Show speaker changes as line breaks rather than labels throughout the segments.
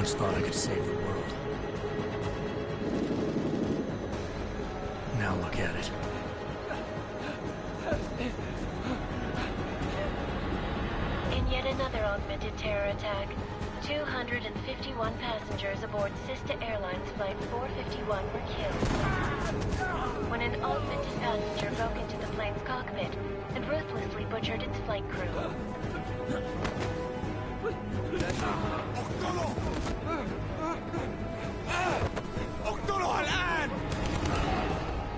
once thought I could save the world. Now look at it.
In yet another augmented terror attack, 251 passengers aboard Sister Airlines Flight 451 were killed when an augmented passenger broke into the plane's cockpit and ruthlessly butchered its flight crew.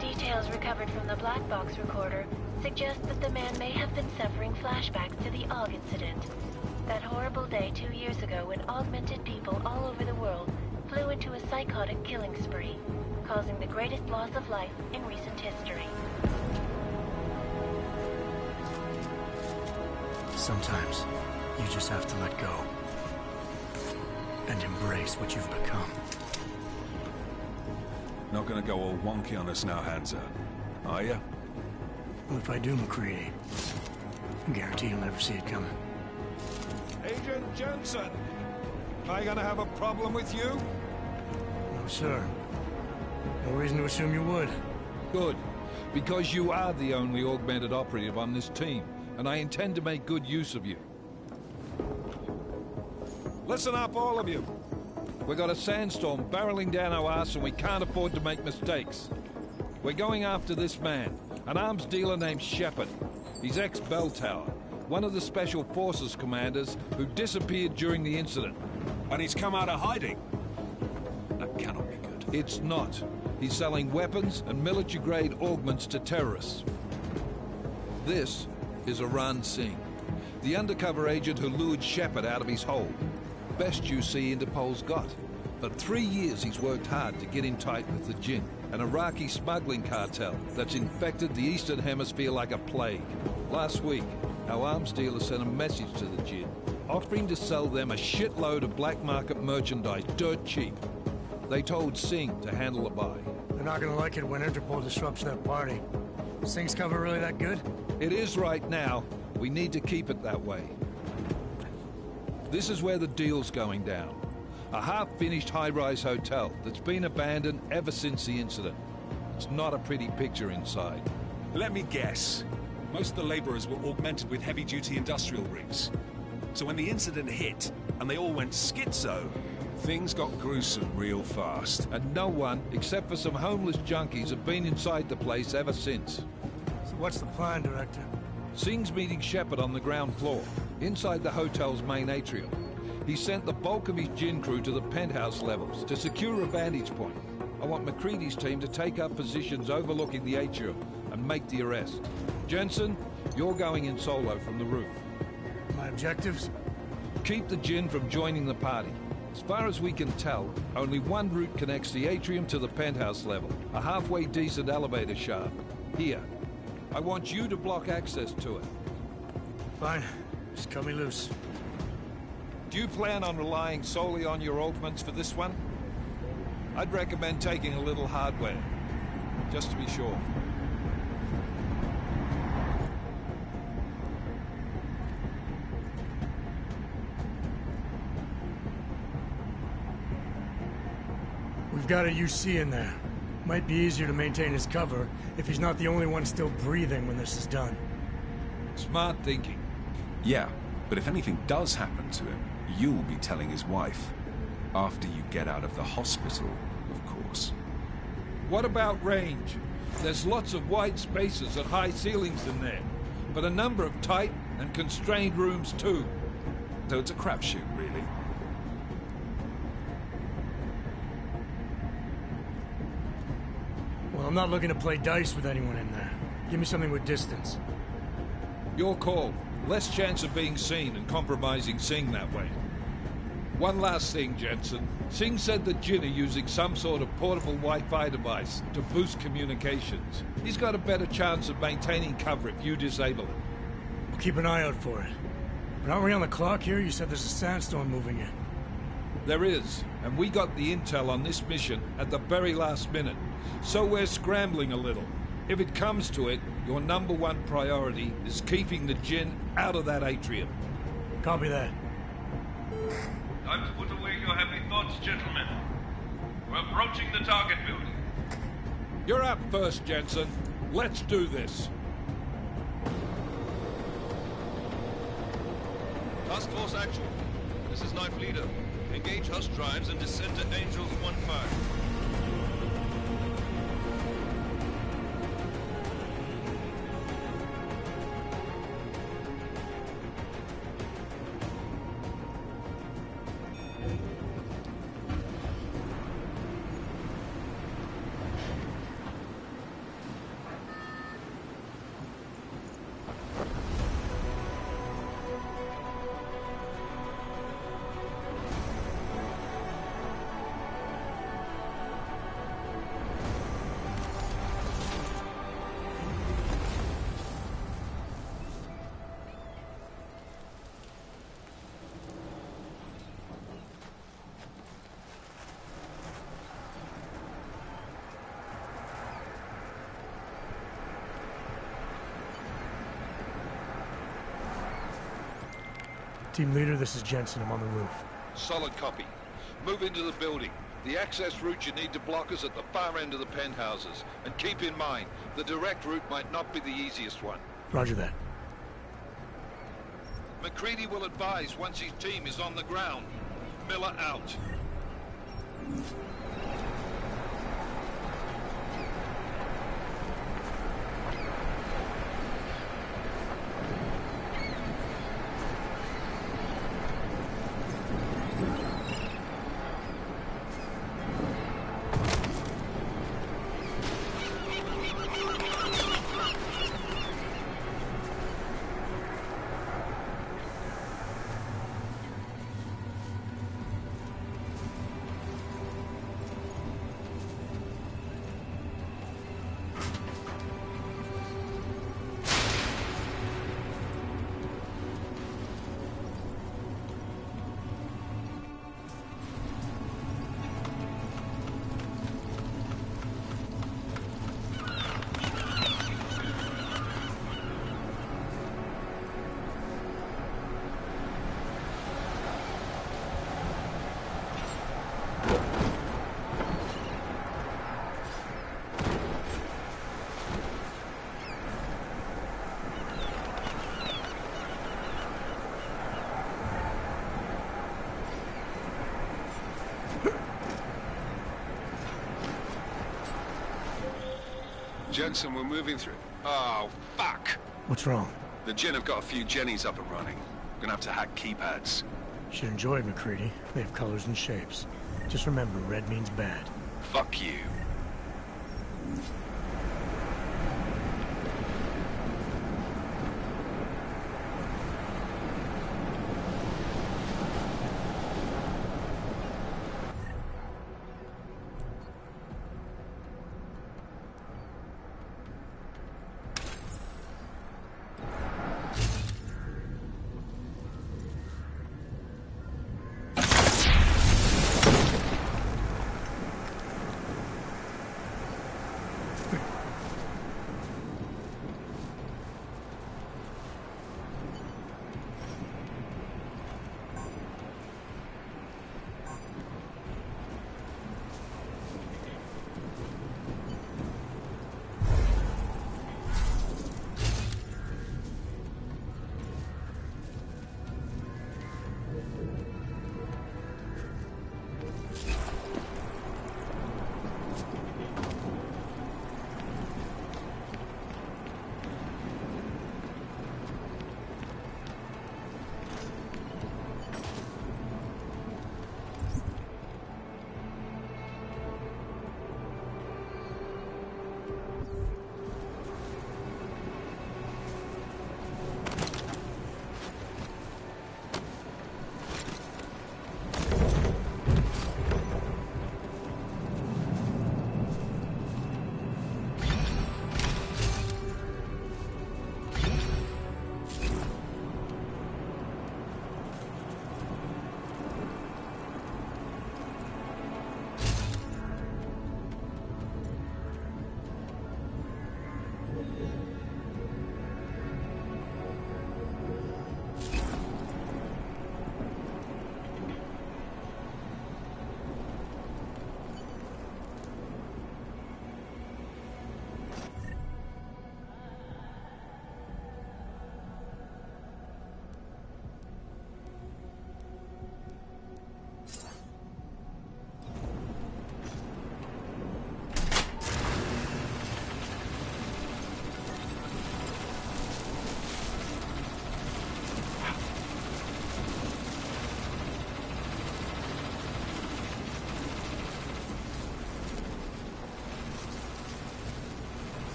Details recovered from the black box recorder suggest that the man may have been suffering flashbacks to the AUG incident. That horrible day 2 years ago when augmented people all over the world flew into a psychotic killing spree, causing the greatest loss of life in recent history.
Sometimes, you just have to let go. And embrace what you've become.
Not gonna go all wonky on us now, Hansa, are ya?
Well, if I do, McCready, I guarantee you'll never see it coming.
Agent Jensen, am I gonna have a problem with you?
No, sir. No reason to assume you would.
Good, because you are the only augmented operative on this team, and I intend to make good use of you.
Listen up, all of you.
We got a sandstorm barreling down our arse and we can't afford to make mistakes. We're going after this man, an arms dealer named Shepard. He's ex-Bell Tower, one of the Special Forces commanders who disappeared during the incident.
And he's come out of hiding. That cannot be good.
It's not. He's selling weapons and military-grade augments to terrorists. This is Aran Singh, the undercover agent who lured Shepard out of his hole. Best you see Interpol's got. For 3 years he's worked hard to get in tight with the Jinn, an Iraqi smuggling cartel that's infected the Eastern Hemisphere like a plague. Last week, our arms dealer sent a message to the Jinn, offering to sell them a shitload of black market merchandise dirt cheap. They told Singh to handle the buy.
They're not gonna like it when Interpol disrupts their party. Singh's cover really that good?
It is right now. We need to keep it that way. This is where the deal's going down. A half-finished high-rise hotel that's been abandoned ever since the incident. It's not a pretty picture inside.
Let me guess. Most of the laborers were augmented with heavy-duty industrial rigs. So when the incident hit, and they all went schizo, things got gruesome real fast.
And no one, except for some homeless junkies, have been inside the place ever since.
So what's the plan, Director?
Singh's meeting Shepard on the ground floor, inside the hotel's main atrium. He sent the bulk of his Jinn crew to the penthouse levels to secure a vantage point. I want McCready's team to take up positions overlooking the atrium and make the arrest. Jensen, you're going in solo from the roof.
My objectives?
Keep the Jinn from joining the party. As far as we can tell, only one route connects the atrium to the penthouse level, a halfway decent elevator shaft. Here. I want you to block access to it.
Fine. Just cut me loose.
Do you plan on relying solely on your augments for this one? I'd recommend taking a little hardware, just to be sure.
We've got a UC in there. Might be easier to maintain his cover if he's not the only one still breathing when this is done.
Smart thinking.
Yeah, but if anything does happen to him, you'll be telling his wife. After you get out of the hospital, of course.
What about range? There's lots of wide spaces and high ceilings in there, but a number of tight and constrained rooms too.
So it's a crapshoot, really.
Well, I'm not looking to play dice with anyone in there. Give me something with distance.
Your call. Less chance of being seen and compromising Singh that way. One last thing, Jensen. Singh said the Jinn are using some sort of portable Wi-Fi device to boost communications. He's got a better chance of maintaining cover if you disable it.
I'll keep an eye out for it. But aren't we on the clock here? You said there's a sandstorm moving in.
There is, and we got the intel on this mission at the very last minute. So we're scrambling a little. If it comes to it, your #1 priority is keeping the Jinn out of that atrium.
Copy that.
Time to put away your happy thoughts, gentlemen. We're approaching the target building.
You're up first, Jensen. Let's do this.
Task Force Actual. This is Knife Leader. Engage Hush drives and descend to Angels 1-5.
Team leader, this is Jensen. I'm on the roof.
Solid copy. Move into the building. The access route you need to block is at the far end of the penthouses. And keep in mind, the direct route might not be the easiest one.
Roger that.
McCready will advise once his team is on the ground. Miller out.
Jensen, we're moving through. Oh, fuck!
What's wrong?
The Jinn have got a few Jennies up and running. Gonna have to hack keypads.
Should enjoy it, McCready. They have colors and shapes. Just remember, red means bad.
Fuck you.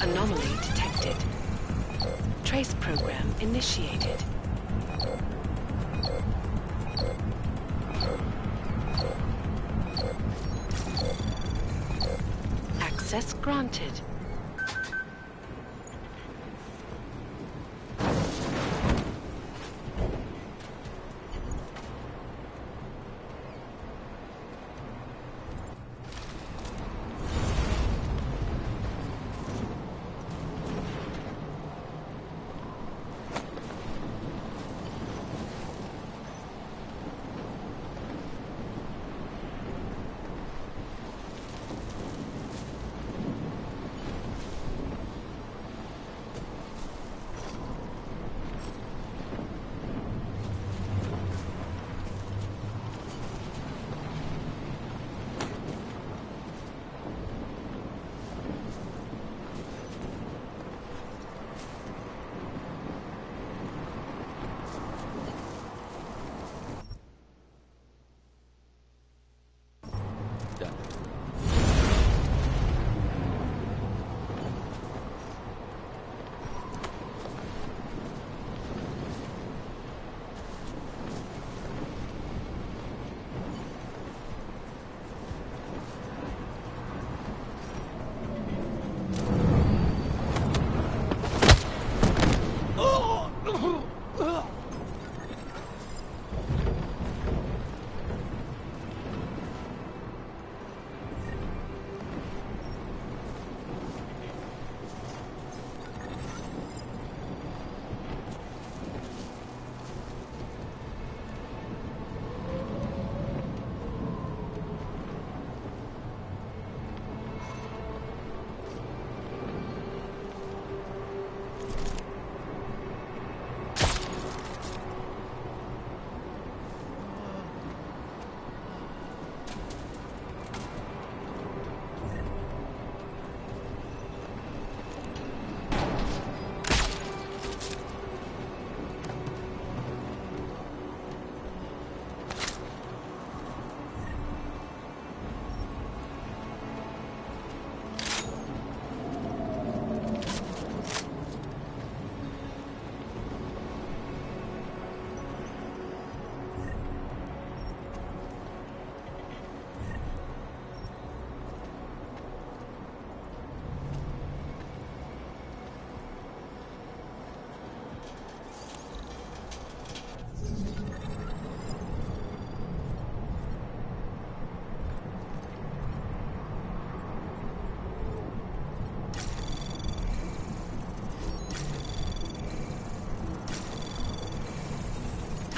Anomaly detected. Trace program initiated. Access granted.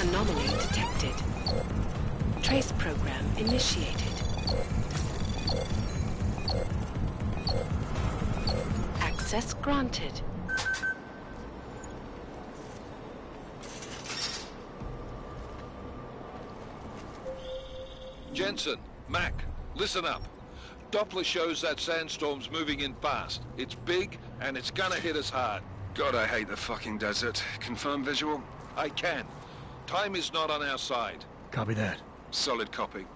Anomaly detected. Trace program initiated. Access granted.
Jensen, Mac, listen up. Doppler shows that sandstorm's moving in fast. It's big, and it's gonna hit us hard.
God, I hate the fucking desert. Confirm visual?
I can. Time is not on our side.
Copy that.
Solid copy.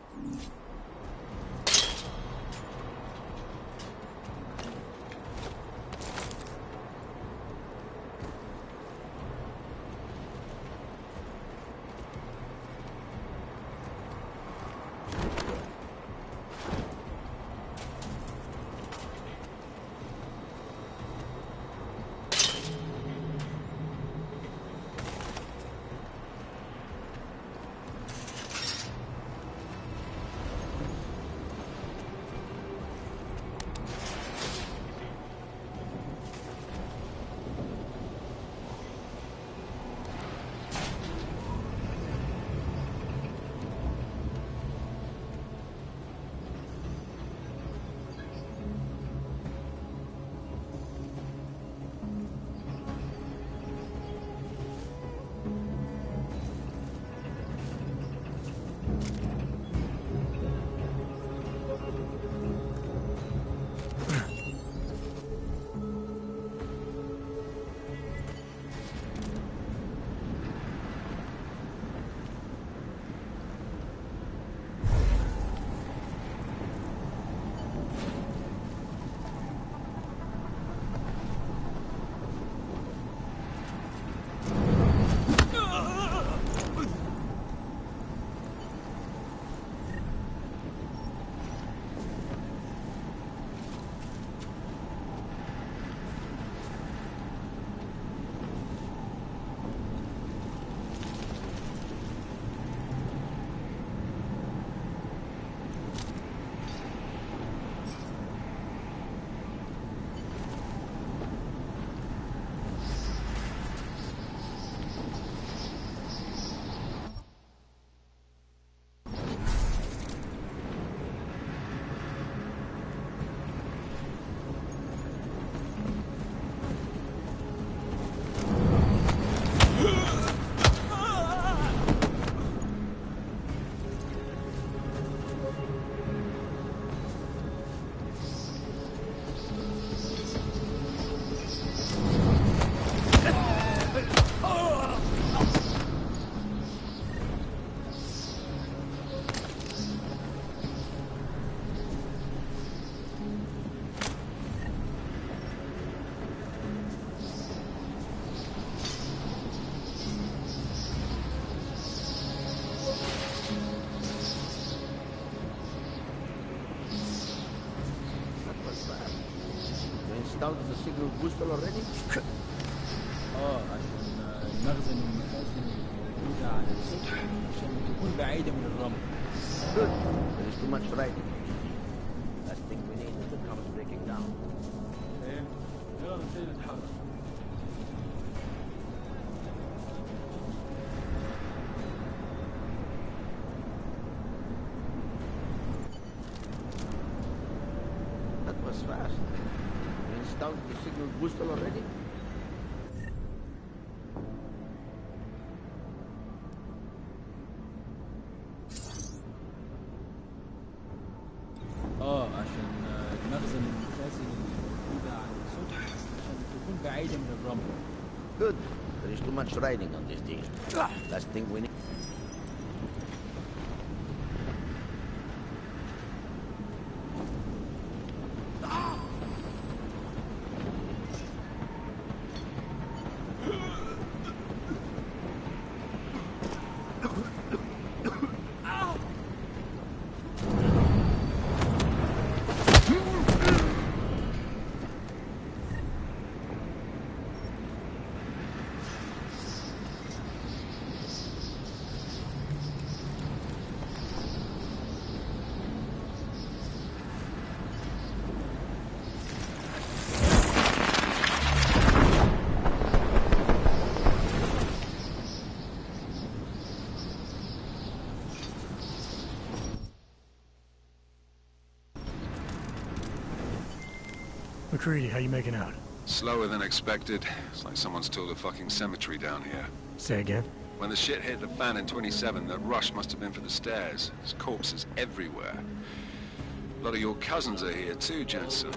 installed the signal booster already?
عشان المخزن والمخازن موجودة على السطح عشان تكون بعيدة من الرمل.
Good. There is too much writing. Last thing we need is the comet breaking down.
يلا نبتدي نتحرك.
That was fast. You installed the signal booster already?
عشان المخزن والمخازن موجودة على السطح عشان تكون بعيدة من الرمل.
Good. There is too much writing on this deal. Last thing we need.
McCready, how you making out?
Slower than expected. It's like someone's tilled a fucking cemetery down here.
Say again?
When the shit hit the fan in 27, the rush must have been for the stairs. There's corpses everywhere. A lot of your cousins are here too, Jensen.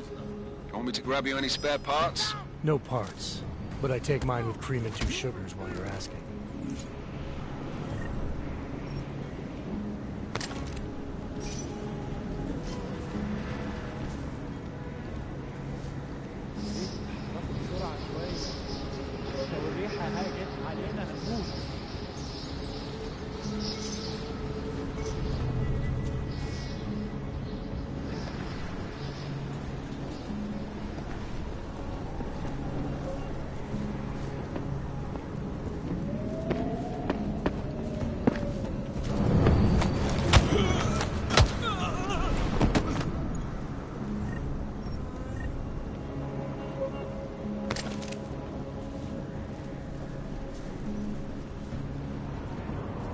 You want me to grab you any spare parts?
No parts. But I take mine with cream and 2 sugars while you're asking.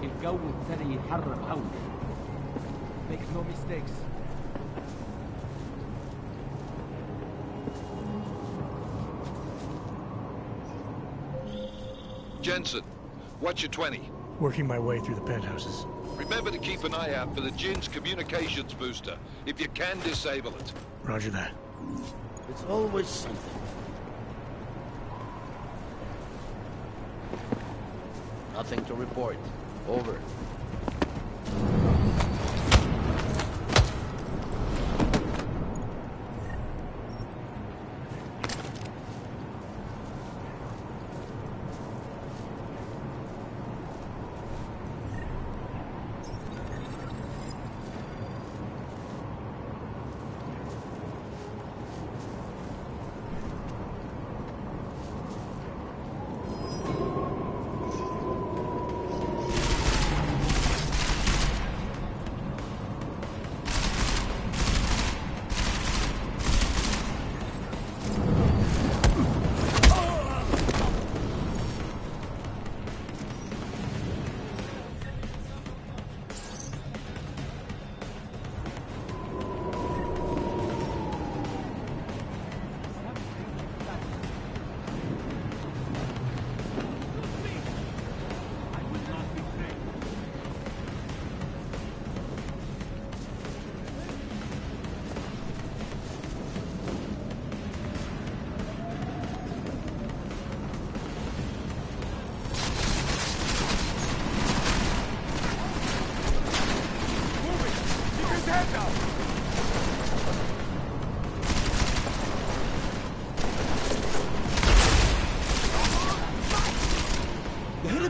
الجو ابتدى يتحرك قوي. Make no mistakes.
Jensen, what's your 20?
Working my way through the penthouses.
Remember to keep an eye out for the Jin's communications booster, if you can disable it.
Roger that.
It's always something. Nothing to report. Over.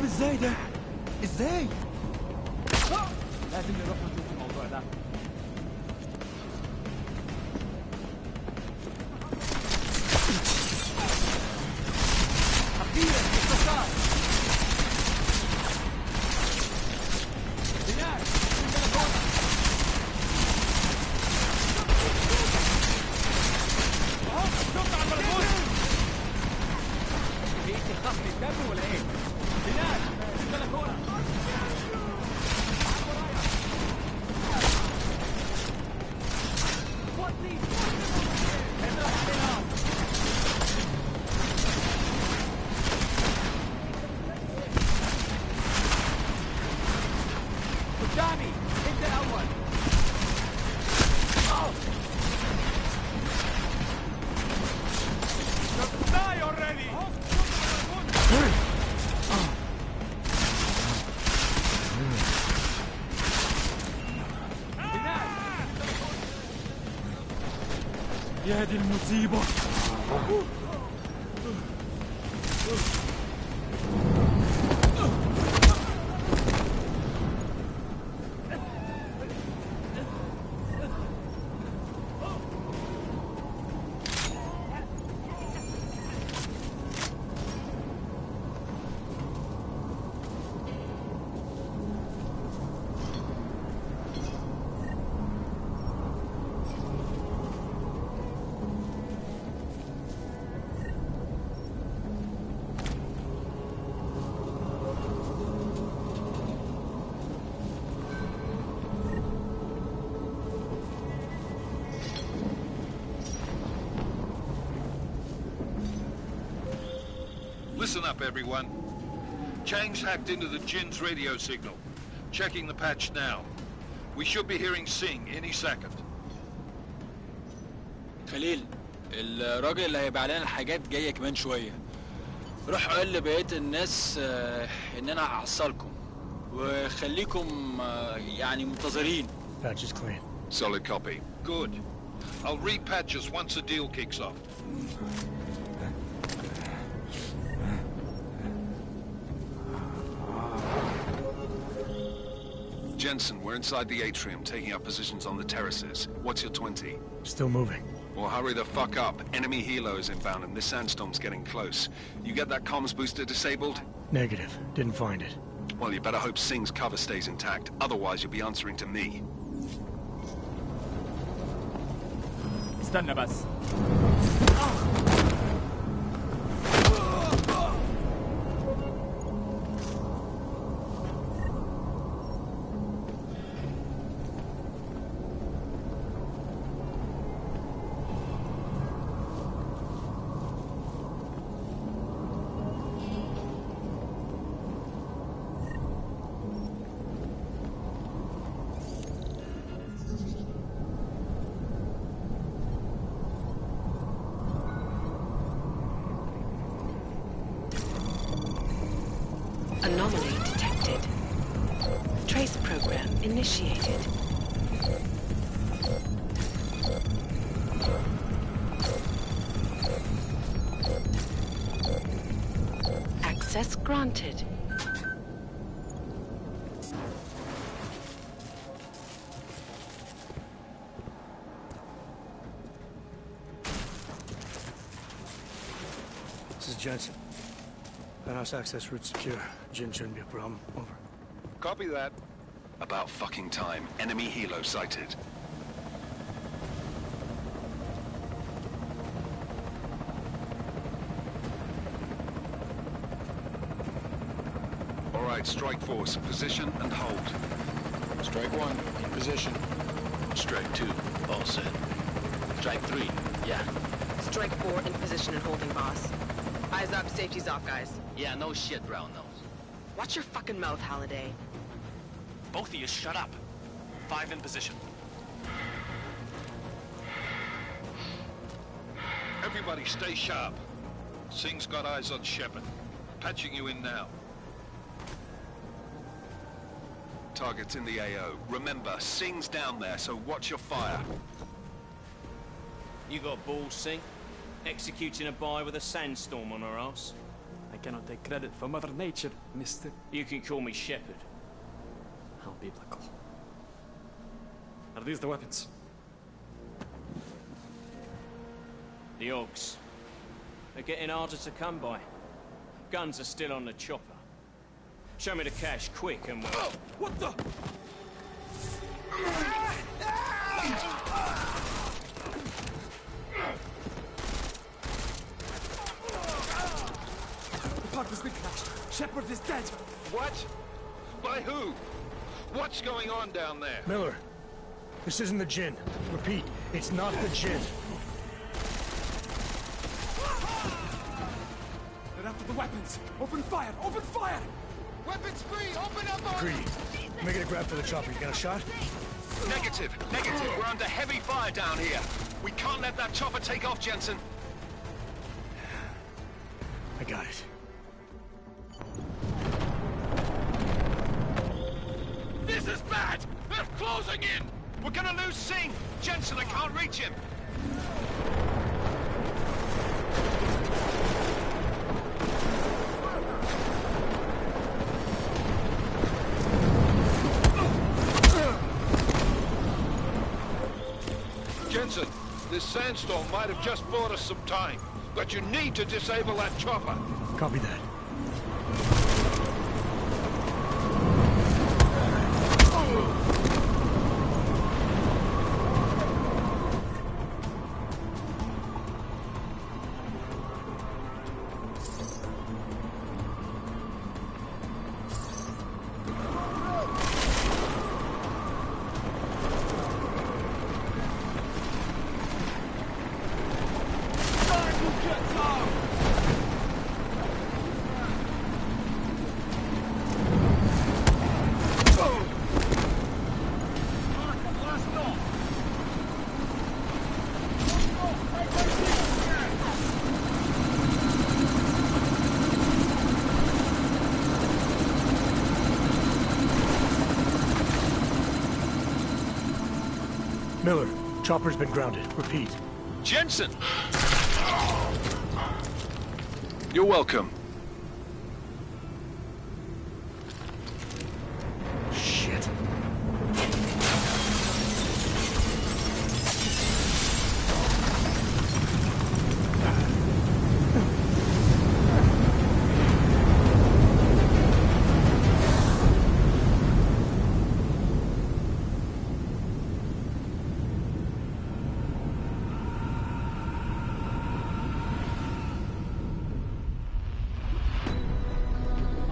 ازاي ده؟ ازاي؟ لازم نروح نشوف الموضوع ده. قدامي انت الاول. Die already. يا دي المصيبة.
Listen up, everyone. Chang's hacked into the Jinn's radio signal. Checking the patch now. We should be hearing Singh any second.
خليل، الراجل اللي هيبيع لنا الحاجات جاية كمان شوية. روح قول لبقية الناس إن أنا هحصلكم وخليكم يعني منتظرين.
Patch is clean.
Solid copy. Good. I'll repatch us once the deal kicks off. Jensen, we're inside the atrium, taking up positions on the terraces. What's your 20?
Still moving.
Well, hurry the fuck up. Enemy helo is inbound and this sandstorm's getting close. You get that comms booster disabled?
Negative. Didn't find it.
Well, you better hope Singh's cover stays intact. Otherwise, you'll be answering to me.
استنى بس.
Anomaly detected. Trace program initiated. Access granted.
This is Jensen. Penthouse access route secure. Jinn shouldn't be a problem. Over.
Copy that. About fucking time. Enemy helo sighted. All right, strike force. Position and hold.
Strike 1, in position.
Strike 2, all set. Strike 3, yeah.
Strike 4, in position and holding, boss. Eyes up, safety's off, guys.
Yeah, no shit, brown nose.
Watch your fucking mouth, Halliday.
Both of you shut up. 5 in position.
Everybody stay sharp. Singh's got eyes on Shepard. Patching you in now. Target's in the AO. Remember, Singh's down there, so watch your fire.
You got balls, Singh? Executing a buy with a sandstorm on our ass?
I cannot take credit for Mother Nature, mister.
You can call me Shepard.
How biblical. Are these the weapons?
The Ogs. They're getting harder to come by. Guns are still on the chopper. Show me the cash, quick, and we'll...
Oh, what the? The park has been crashed. Shepard is dead.
What? By who? What's going on down there?
Miller, this isn't the Jinn. Repeat, it's not the Jinn.
They're after the weapons. Open fire! Open fire!
Weapons free! Open up on
Greedy. Making a grab for the chopper. You got a shot?
Negative. We're under heavy fire down here. We can't let that chopper take off, Jensen.
I got it.
This is bad! They're closing in! We're gonna lose Singh! Jensen, I can't reach him!
Jensen, this sandstorm might have just bought us some time, but you need to disable that chopper.
Copy that. Miller, chopper's been grounded. Repeat.
Jensen! You're welcome.
Shit.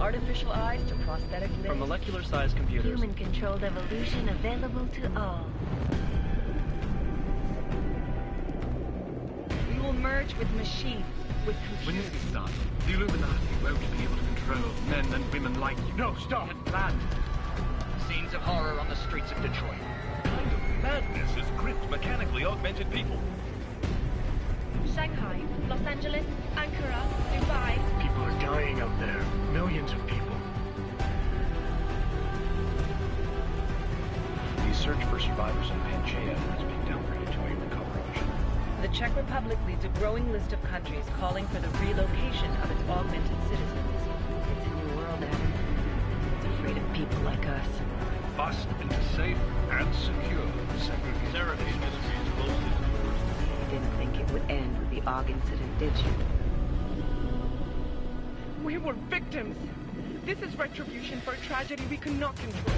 Artificial eyes to prosthetic limbs.
From molecular-sized computers.
Human-controlled evolution available to all.
We will merge with machines, with
When
computers.
this is done, the Illuminati won't be able to control men and women like you.
No, stop!
We had planned.
Scenes of horror on the streets of Detroit.
Kind of madness is gripped mechanically augmented people.
Shanghai, Los Angeles, Ankara, Dubai.
People are dying out there. Millions of people.
The search for survivors in Pangaea has been downgraded to a recovery mission.
The Czech Republic leads a growing list of countries calling for the relocation of its augmented citizens.
It's a new world, Adam. It's afraid of people like us.
Bust into safe and secure segregation.
You didn't think it would end with the AUG incident, did you?
We were victims. This is retribution for a tragedy we could not control.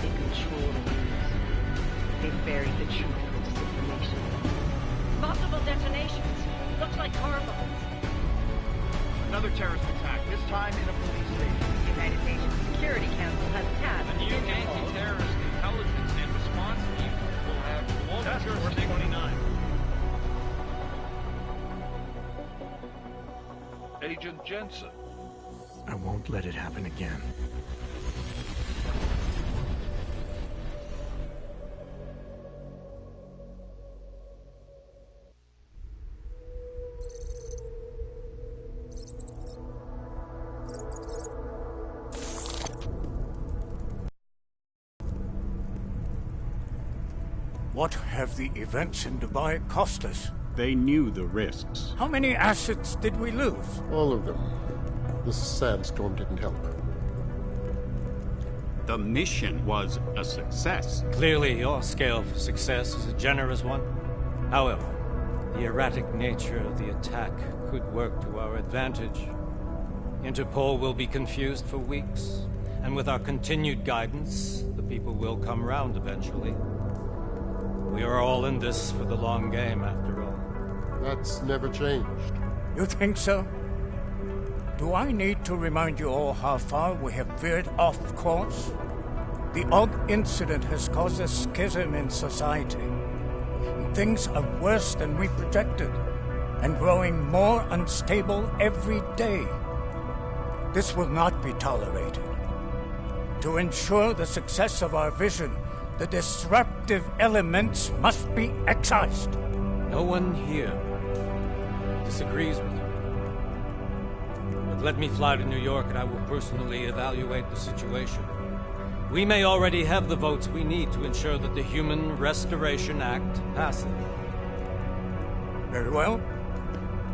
They control the news. They buried the truth with disinformation.
Multiple detonations. Looks like car bombs.
Another terrorist attack, this time in a police station.
The United Nations Security Council has passed
The new anti-terrorist intelligence and response team will have Task Force 29.
Agent Jensen.
I won't let it happen again.
What have the events in Dubai cost us?
They knew the risks.
How many assets did we lose?
All of them. The sandstorm didn't help.
The mission was a success.
Clearly, your scale for success is a generous one. However, the erratic nature of the attack could work to our advantage. Interpol will be confused for weeks, and with our continued guidance, the people will come round eventually. We are all in this for the long game, after all.
That's never changed.
You think so? Do I need to remind you all how far we have veered off course? The AUG incident has caused a schism in society. Things are worse than we projected, and growing more unstable every day. This will not be tolerated. To ensure the success of our vision, the disruptive elements must be excised.
No one here disagrees with you. But let me fly to New York and I will personally evaluate the situation. We may already have the votes we need to ensure that the Human Restoration Act passes.
Very well.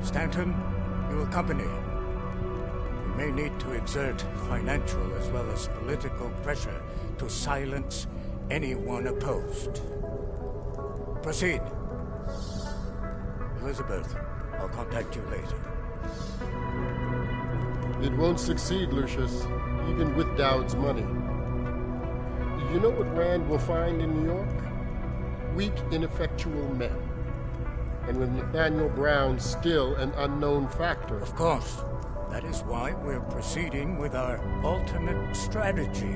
Stanton, you accompany. We may need to exert financial as well as political pressure to silence anyone opposed. Proceed. Elizabeth, I'll contact you later.
It won't succeed, Lucius, even with Dowd's money. You know what Rand will find in New York? Weak, ineffectual men. And with Nathaniel Brown still an unknown factor.
Of course. That is why we're proceeding with our alternate strategy.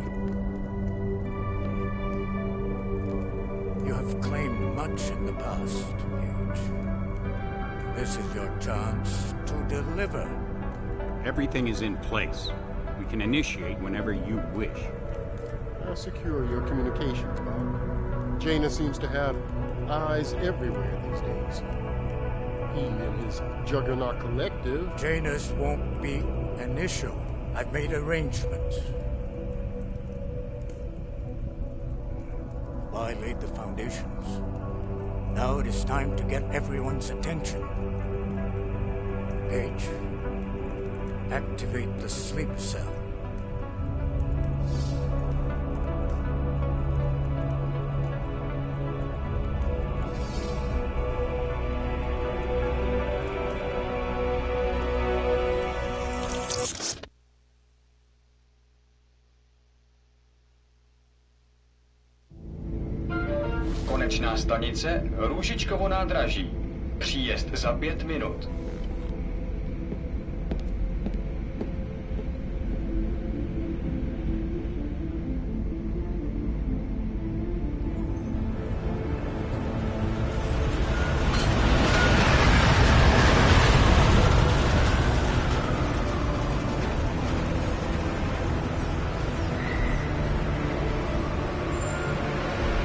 You have claimed much in the past, Paige. This is your chance to deliver.
Everything is in place. We can initiate whenever you wish.
How secure your communications, Bob? Jaina seems to have eyes everywhere these days. He and his Juggernaut Collective...
Jaina's won't be an issue. I've made arrangements. I laid the foundations. Now it is time to get everyone's attention. Paige, activate the sleep cell.
Konečná stanice Růžičkovo nádraží. Příjezd za 5 minut.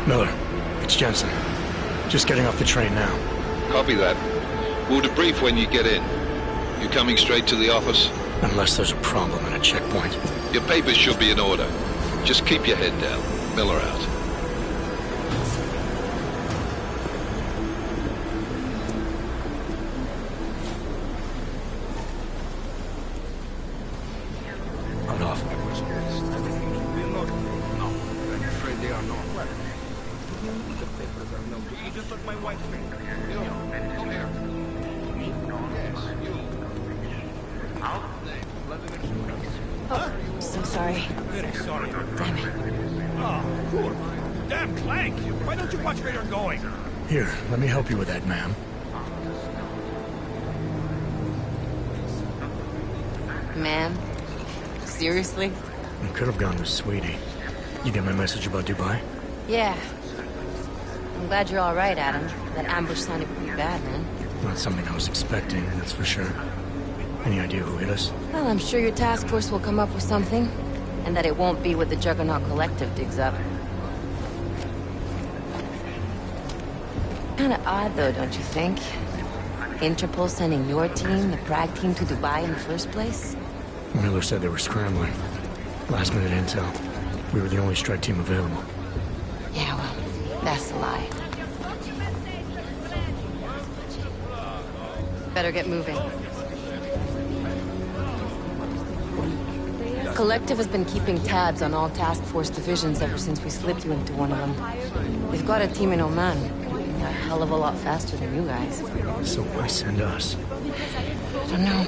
Miller, it's Jensen. Just getting off the train now.
Copy that. We'll debrief when you get in. You coming straight to the office?
Unless there's a problem at a checkpoint.
Your papers should be in order. Just keep your head down. Miller out.
On off.
No, I'm afraid they are not. The papers are no good. You just took my wife's finger. Come here. Yes, you. Out.
Oh, so sorry.
Very sorry.
Damn it.
Oh, cool. Damn Clank! Why don't you watch where you're going?
Here, let me help you with that, ma'am.
Ma'am? Seriously?
I could have gone with Sweetie. You get my message about Dubai?
Yeah. I'm glad you're all right, Adam. That ambush sounded pretty bad, man.
Not something I was expecting, that's for sure. Any idea who hit us?
Well, I'm sure your task force will come up with something. And that it won't be what the Juggernaut Collective digs up. Kinda odd, though, don't you think? Interpol sending your team, the Prague team, to Dubai in the first place?
Miller said they were scrambling. Last minute intel. We were the only strike team available.
Yeah, well, that's a lie. Better get moving. Collective has been keeping tabs on all task force divisions ever since we slipped you into one of them. They've got a team in Oman. A hell of a lot faster than you guys.
So why send us?
I don't know.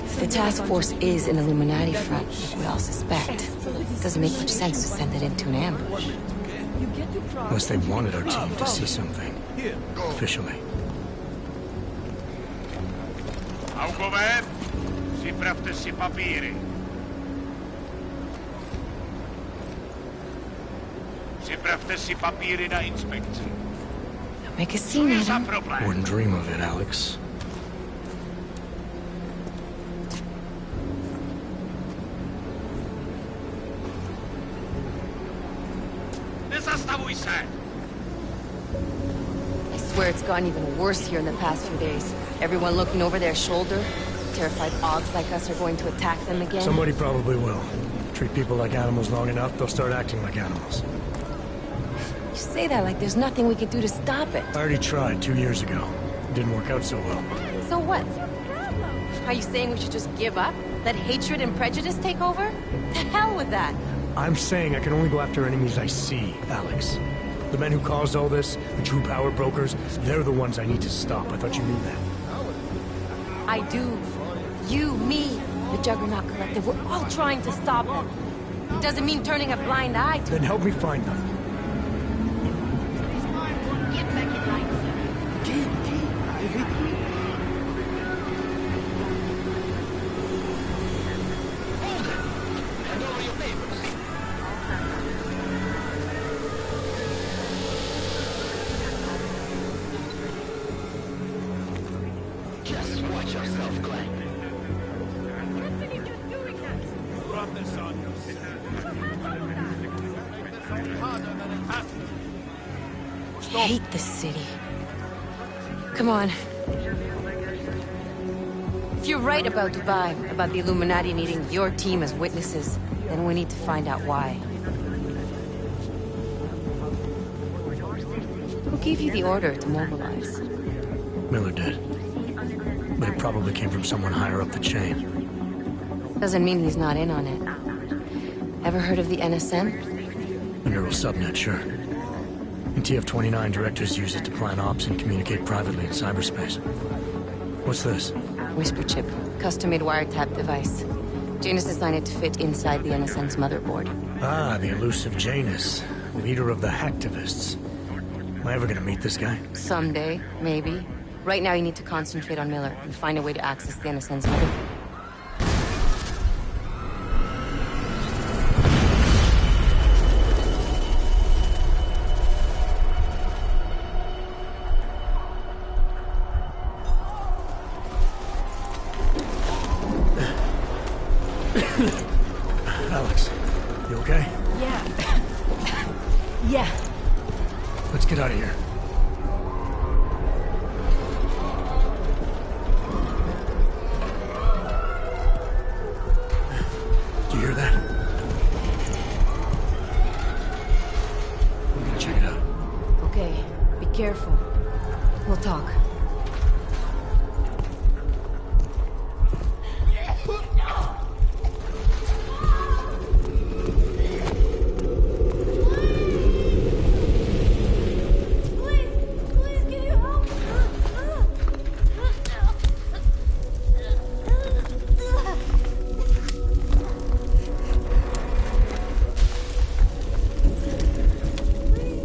If the task force is an Illuminati front, like we all suspect, it doesn't make much sense to send it into an ambush.
Unless they wanted our team to see something. Officially.
Augové, připravte si papíry. Připravte si papíry na inspekci.
Make a scene, Adam.
Wouldn't dream of it, Alex.
I swear it's gotten even worse here in the past few days. Everyone looking over their shoulder. Terrified Augs like us are going to attack them again.
Somebody probably will. Treat people like animals long enough, they'll start acting like animals.
You say that like there's nothing we could do to stop it.
I already tried 2 years ago. It didn't work out so well.
So what? Are you saying we should just give up? Let hatred and prejudice take over? To hell with that!
I'm saying I can only go after enemies I see, Alex. The men who caused all this, the true power brokers, they're the ones I need to stop. I thought you knew that.
I do. You, me, the Juggernaut Collective, we're all trying to stop them. It doesn't mean turning a blind eye to...
Then help me find them.
Just watch yourself, Glenn.
I hate this city. Come on. If you're right about Dubai, about the Illuminati needing your team as witnesses, then we need to find out why. Who gave you the order to mobilize?
Miller did. But it probably came from someone higher up the chain.
Doesn't mean he's not in on it. Ever heard of the NSN?
The neural subnet, sure. In TF-29, directors use it to plan ops and communicate privately in cyberspace. What's this?
Whisper chip. Custom-made wiretap device. Janus designed it to fit inside the NSN's motherboard.
Ah, the elusive Janus. Leader of the hacktivists. Am I ever gonna meet this guy?
Someday, maybe. Right now you need to concentrate on Miller and find a way to access the NSN's motherboard.
Alex, you okay?
Yeah. Yeah.
Let's get out of here. Do you hear that? We're gonna check it out.
Okay, be careful. We'll talk.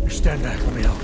Stand back, let me help.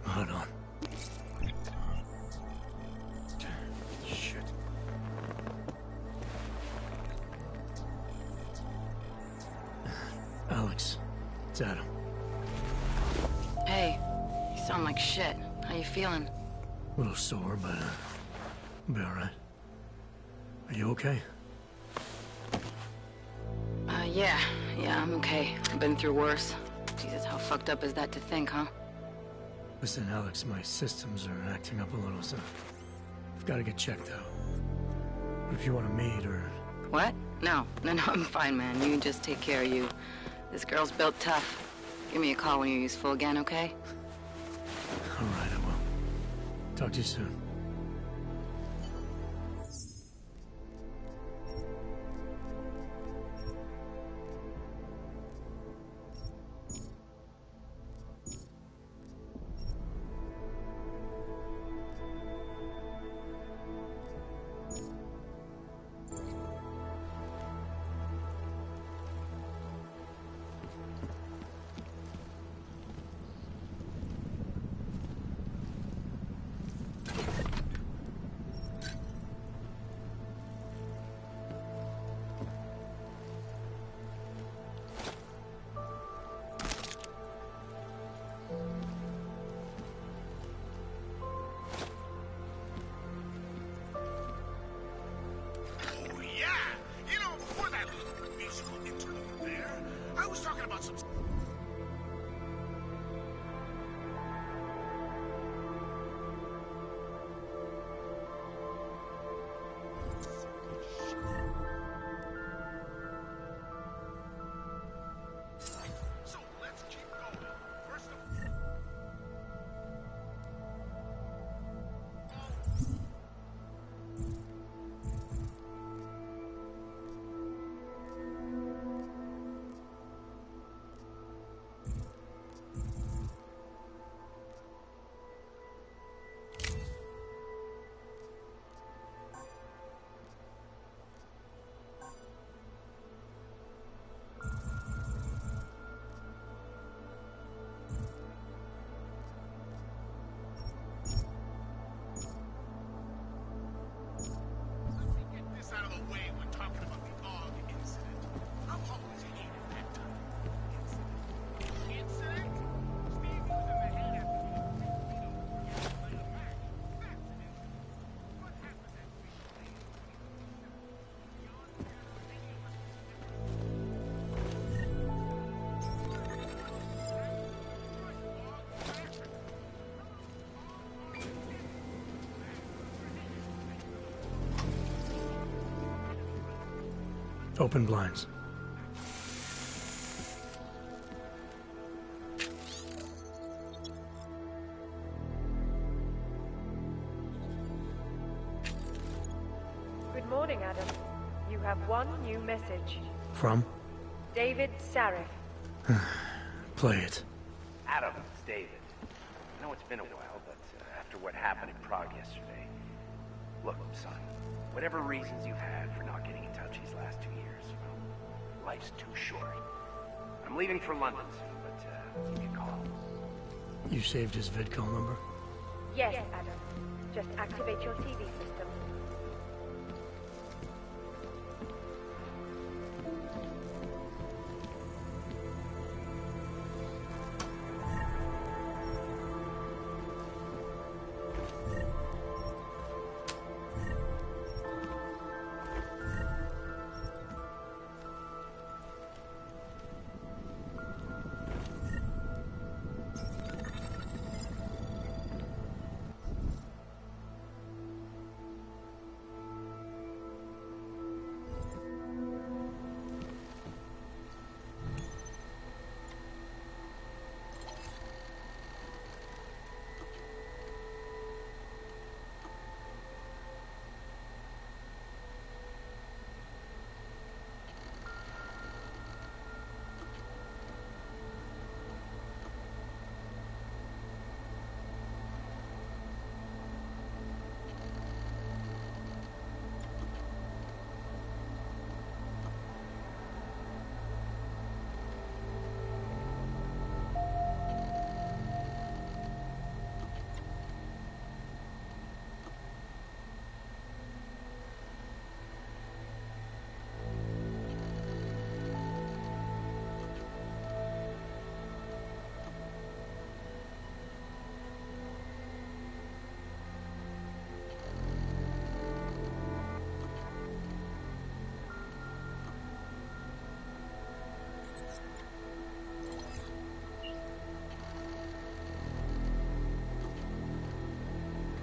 Hold on. Shit. Alex, it's Adam.
Hey, you sound like shit. How you feeling?
A little sore, but I'll be alright. Are you okay?
Yeah, I'm okay. I've been through worse. Jesus, how fucked up is that to think, huh?
Listen, Alex, my systems are acting up a little, so I've got to get checked out. But if you want to meet or...
What? No, I'm fine, man. You just take care of you. This girl's built tough. Give me a call when you're useful again, okay?
All right, I will. Talk to you soon.
way we're talking about the AUG incident. How long was he in at that time? Incident? Steve was in the head after he played a match. That's an incident. What happened that week?
Open blinds.
Good morning, Adam. You have one new message.
From?
David Sarif.
Play it.
Adam, it's David. I know it's been a while, but after what happened in Prague yesterday... Look, son, whatever reasons you've had for not getting in touch these last 2 years, well, life's too short. I'm leaving for London soon, but give me a call.
You saved his vidcall number?
Yes, Adam. Just activate your TV system.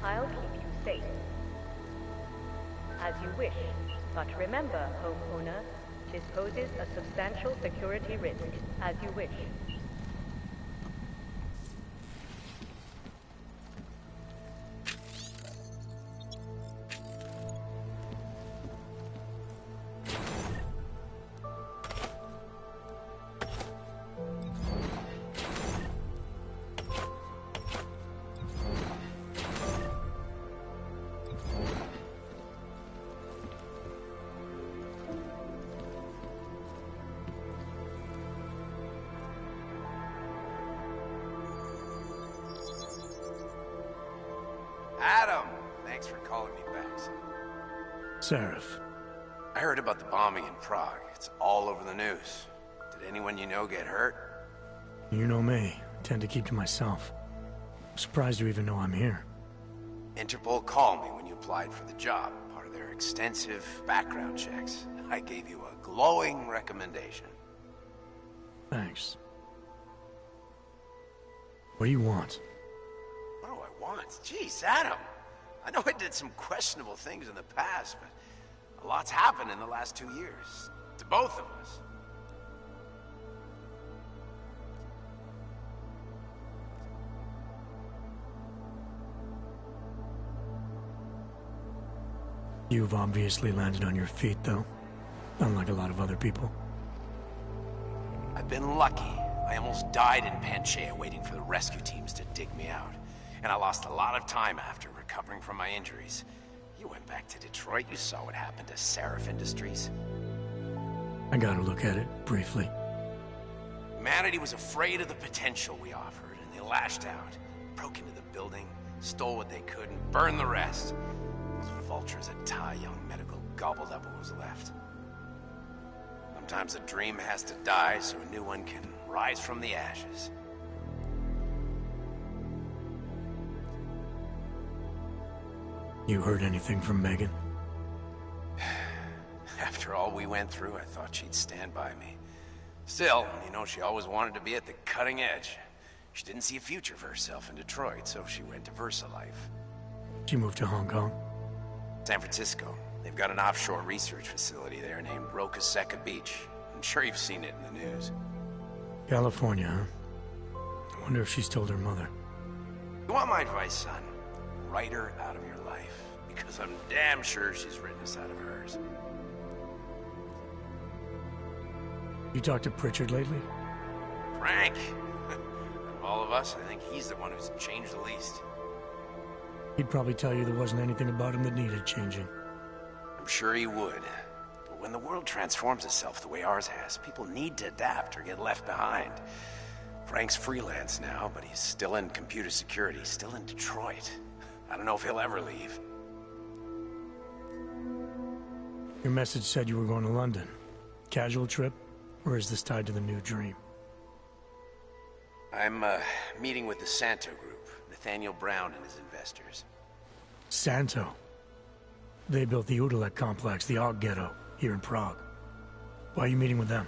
I'll keep you safe. As you wish. But remember, homeowner, this poses a substantial security risk. As you wish.
Adam! Thanks for calling me back, son.
Sarif.
I heard about the bombing in Prague. It's all over the news. Did anyone you know get hurt?
You know me. I tend to keep to myself. I'm surprised you even know I'm here.
Interpol called me when you applied for the job, part of their extensive background checks. I gave you a glowing recommendation.
Thanks. What do you want?
What do I want? Jeez, Adam! I know I did some questionable things in the past, but a lot's happened in the last 2 years. To both of us.
You've obviously landed on your feet, though. Unlike a lot of other people.
I've been lucky. I almost died in Panchaea waiting for the rescue teams to dig me out. And I lost a lot of time after recovering from my injuries. You went back to Detroit, you saw what happened to Sarif Industries.
I got a look at it, briefly.
Humanity was afraid of the potential we offered, and they lashed out. Broke into the building, stole what they could, and burned the rest. Those vultures that tie young medical gobbled up what was left. Sometimes a dream has to die so a new one can rise from the ashes.
You heard anything from Megan?
After all we went through, I thought she'd stand by me. Still, you know, she always wanted to be at the cutting edge. She didn't see a future for herself in Detroit, so she went to VersaLife.
She moved to Hong Kong?
San Francisco. They've got an offshore research facility there named Roca Seca Beach. I'm sure you've seen it in the news.
California, huh? I wonder if she's told her mother.
You want my advice, son? Write her out of your life. Because I'm damn sure she's written us out of hers.
You talked to Pritchard lately?
Frank! Of all of us, I think he's the one who's changed the least.
He'd probably tell you there wasn't anything about him that needed changing.
I'm sure he would. But when the world transforms itself the way ours has, people need to adapt or get left behind. Frank's freelance now, but he's still in computer security, still in Detroit. I don't know if he'll ever leave.
Your message said you were going to London. Casual trip? Or is this tied to the new dream?
I'm, meeting with the Santo Group, Nathaniel Brown and his investors.
Santo? They built the Udalek complex, the Og Ghetto, here in Prague. Why are you meeting with them?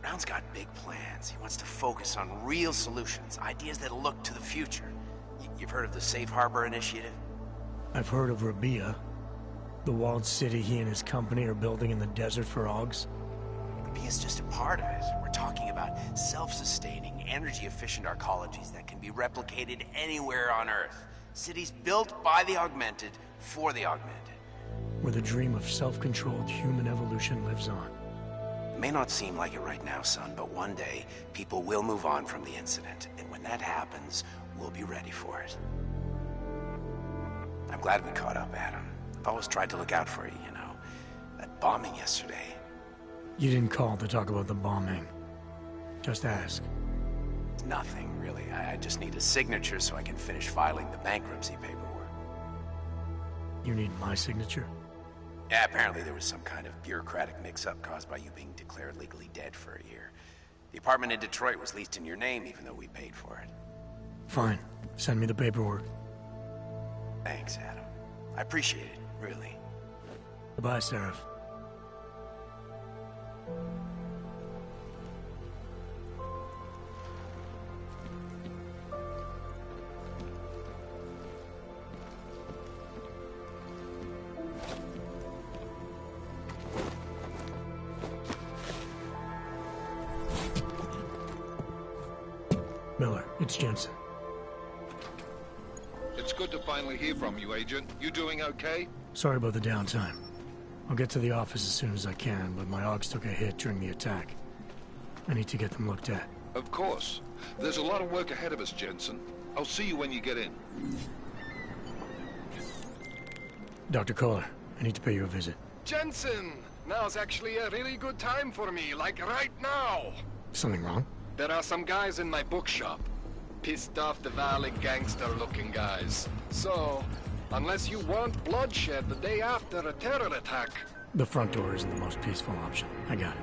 Brown's got big plans. He wants to focus on real solutions, ideas that look to the future. You've heard of the Safe Harbor Initiative?
I've heard of Rabia, the walled city he and his company are building in the desert for Augs.
Rabia's just a part of it. We're talking about self-sustaining, energy-efficient arcologies that can be replicated anywhere on Earth. Cities built by the augmented, for the augmented.
Where the dream of self-controlled human evolution lives on.
It may not seem like it right now, son, but one day, people will move on from the incident. And when that happens, we'll be ready for it. I'm glad we caught up, Adam. I've always tried to look out for you, you know. That bombing yesterday.
You didn't call to talk about the bombing. Just ask.
It's nothing, really. I just need a signature so I can finish filing the bankruptcy paperwork.
You need my signature?
Yeah, apparently there was some kind of bureaucratic mix-up caused by you being declared legally dead for a year. The apartment in Detroit was leased in your name, even though we paid for it.
Fine. Send me the paperwork.
Thanks, Adam. I appreciate it, really.
Goodbye, Seraph. Miller, it's Jensen.
It's good to finally hear from you, Agent. You doing okay?
Sorry about the downtime. I'll get to the office as soon as I can, but my Augs took a hit during the attack. I need to get them looked at.
Of course. There's a lot of work ahead of us, Jensen. I'll see you when you get in.
Dr. Kohler, I need to pay you a visit.
Jensen! Now's actually a really good time for me, like right now!
Something wrong?
There are some guys in my bookshop. Pissed off the Valley gangster-looking guys. So, unless you want bloodshed the day after a terror attack...
The front door isn't the most peaceful option. I got it.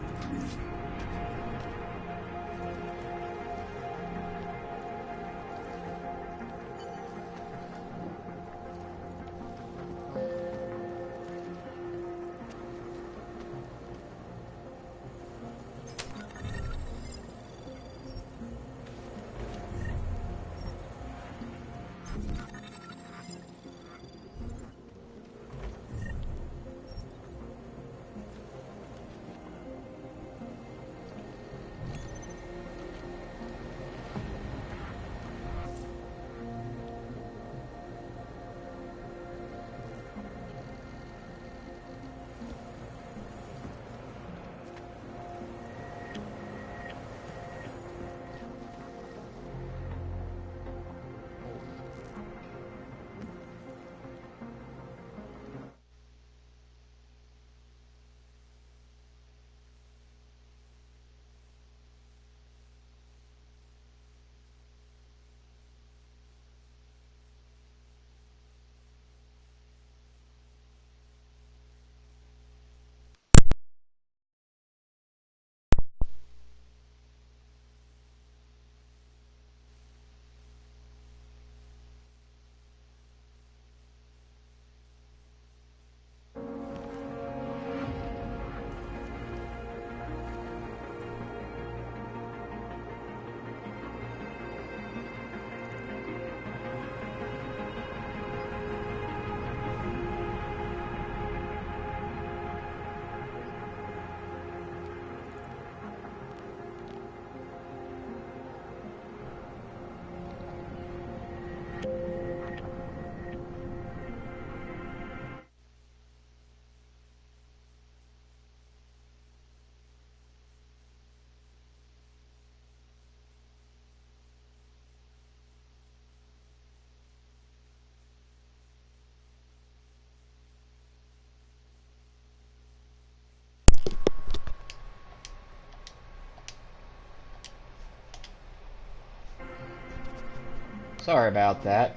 Sorry about that.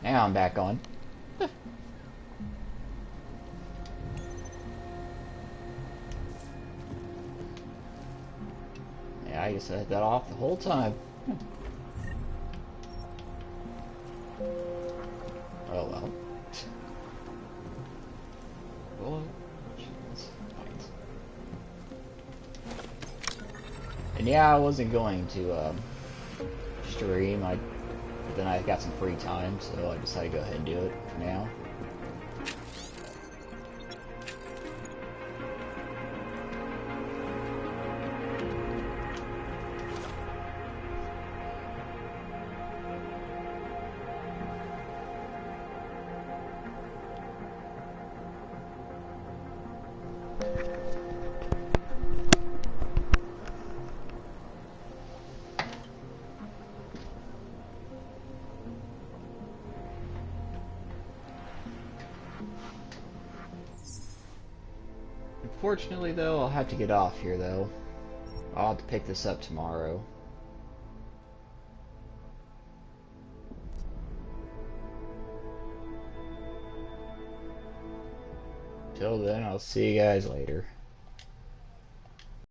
Now I'm back on. Yeah, I guess I had that off the whole time. Oh well. Well, and yeah, I wasn't going to stream. Then I got some free time, so I decided to go ahead and do it for now. Unfortunately, though, I'll have to get off here, though. I'll have to pick this up tomorrow. Till then, I'll see you guys later.